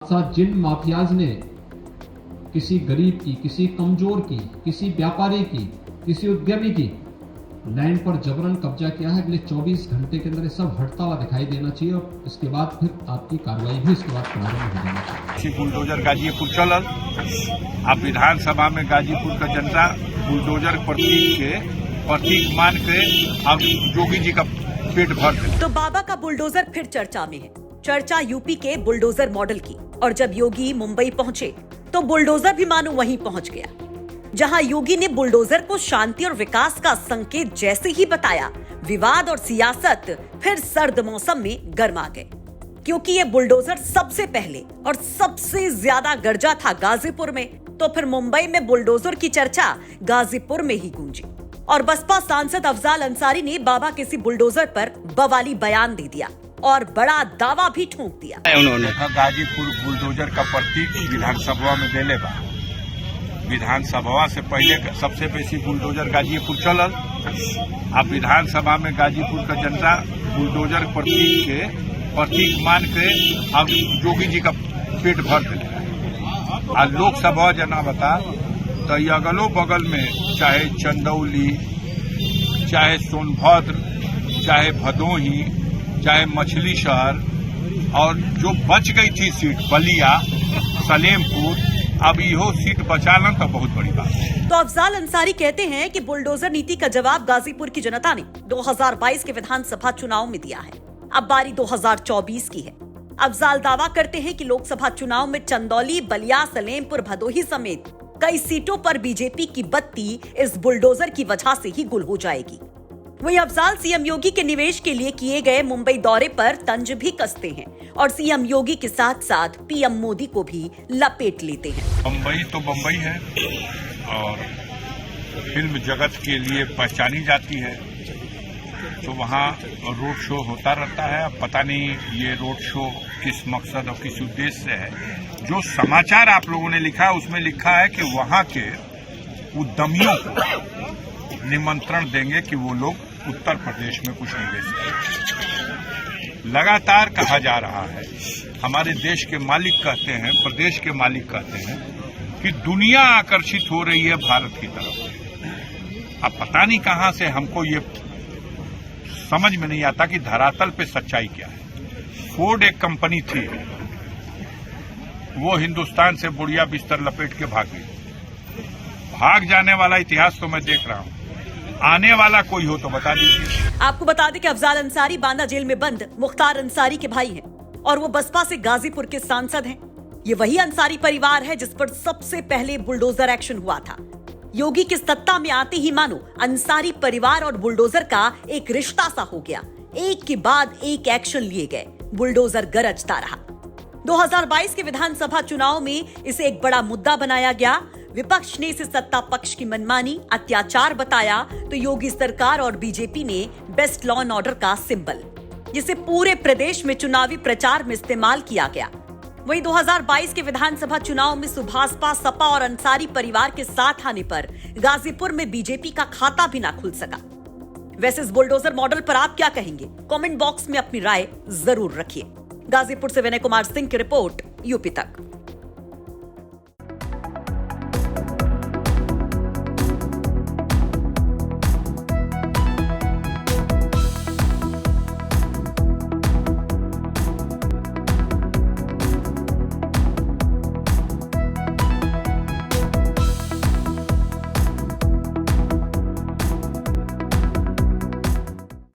साथ जिन माफियाज ने किसी गरीब की, किसी कमजोर की, किसी व्यापारी की, किसी उद्यमी की लैंड पर जबरन कब्जा किया है, अगले 24 घंटे के अंदर ये सब हटता हुआ दिखाई देना चाहिए और इसके बाद फिर आपकी कार्रवाई भी इसके बाद प्रारंभ हो जानी चाहिए। बुलडोजर गाजीपुर चलल, अब विधानसभा में गाजीपुर का जनता बुलडोजर प्रतीक मान के अब योगी जी का पेट भर दे। तो बाबा का बुलडोजर फिर चर्चा में है। चर्चा यूपी के बुलडोजर मॉडल की, और जब योगी मुंबई पहुंचे तो बुलडोजर भी मानो वहीं पहुंच गया। जहां योगी ने बुलडोजर को शांति और विकास का संकेत जैसे ही बताया, विवाद और सियासत फिर सर्द मौसम में गर्मा गए, क्योंकि ये बुलडोजर सबसे पहले और सबसे ज्यादा गरजा था गाजीपुर में, तो फिर मुंबई में बुलडोजर की चर्चा गाजीपुर में ही गूंजी। और बसपा सांसद अफजाल अंसारी ने बाबा किसी बुलडोजर पर बवाली बयान दे दिया और बड़ा दावा भी ठोक दिया। उन्होंने गाजीपुर बुलडोजर का प्रतीक विधानसभा में देले बा। विधानसभा से पहले सबसे बेसी बुलडोजर गाजीपुर चलल, अब विधानसभा में गाजीपुर का जनता बुलडोजर प्रतीक मान के अब योगी जी का पेट भर दिले। आ लोकसभा जना बता तो ये अगलो बगल में चाहे चंदौली, चाहे सोनभद्र, चाहे भदोही, चाहे मछली शहर और जो बच गई थी सीट बलिया, सलेमपुर, अब यो सीट बचाना तो बहुत बड़ी बात है। तो अफजाल अंसारी कहते हैं कि बुलडोजर नीति का जवाब गाजीपुर की जनता ने 2022 के विधानसभा चुनाव में दिया है। अब बारी 2024 की है। अफजाल दावा करते हैं कि लोकसभा चुनाव में चंदौली, बलिया, सलेमपुर, भदोही समेत कई सीटों पर बीजेपी की बत्ती इस बुलडोजर की वजह से ही गुल हो जाएगी। वहीं अफजाल सीएम योगी के निवेश के लिए किए गए मुंबई दौरे पर तंज भी कसते हैं और सीएम योगी के साथ साथ पीएम मोदी को भी लपेट लेते हैं। बम्बई तो बम्बई है और फिल्म जगत के लिए पहचानी जाती है, तो वहाँ रोड शो होता रहता है। अब पता नहीं ये रोड शो किस मकसद और किस उद्देश्य से है। जो समाचार आप लोगों ने लिखा है उसमें लिखा है कि वहाँ के उद्यमियों को निमंत्रण देंगे कि वो लोग उत्तर प्रदेश में कुछ निवेश करें। लगातार कहा जा रहा है, हमारे देश के मालिक कहते हैं, प्रदेश के मालिक कहते हैं कि दुनिया आकर्षित हो रही है भारत की तरफ। अब पता नहीं कहां से हमको ये समझ में नहीं आता कि धरातल पे सच्चाई क्या है। फोर्ड एक कंपनी थी, वो हिंदुस्तान से बुढ़िया बिस्तर लपेट के भाग गई। भाग जाने वाला इतिहास तो मैं देख रहा हूं, आने वाला कोई हो तो बता दीजिए। आपको बता दें कि अफजाल अंसारी बांदा जेल में बंद मुख्तार अंसारी के भाई हैं और वो बसपा से गाजीपुर के सांसद हैं। ये वही अंसारी परिवार है जिस पर सबसे पहले बुलडोजर एक्शन हुआ था। योगी की सत्ता में आते ही मानो अंसारी परिवार और बुलडोजर का एक रिश्ता सा हो गया। एक के बाद एक एक्शन लिए गए, बुलडोजर गरजता रहा। 2022 के विधानसभा चुनाव में इसे एक बड़ा मुद्दा बनाया गया। विपक्ष ने इसे सत्ता पक्ष की मनमानी, अत्याचार बताया, तो योगी सरकार और बीजेपी ने बेस्ट लॉ एंड ऑर्डर का सिंबल, जिसे पूरे प्रदेश में चुनावी प्रचार में इस्तेमाल किया गया। वहीं 2022 के विधानसभा चुनाव में सुभाषपा, सपा और अंसारी परिवार के साथ आने पर गाजीपुर में बीजेपी का खाता भी ना खुल सका। वैसे इस बुलडोजर मॉडल पर आप क्या कहेंगे? कमेंट बॉक्स में अपनी राय जरूर रखिए। गाजीपुर से विनय कुमार सिंह की रिपोर्ट, यूपी तक।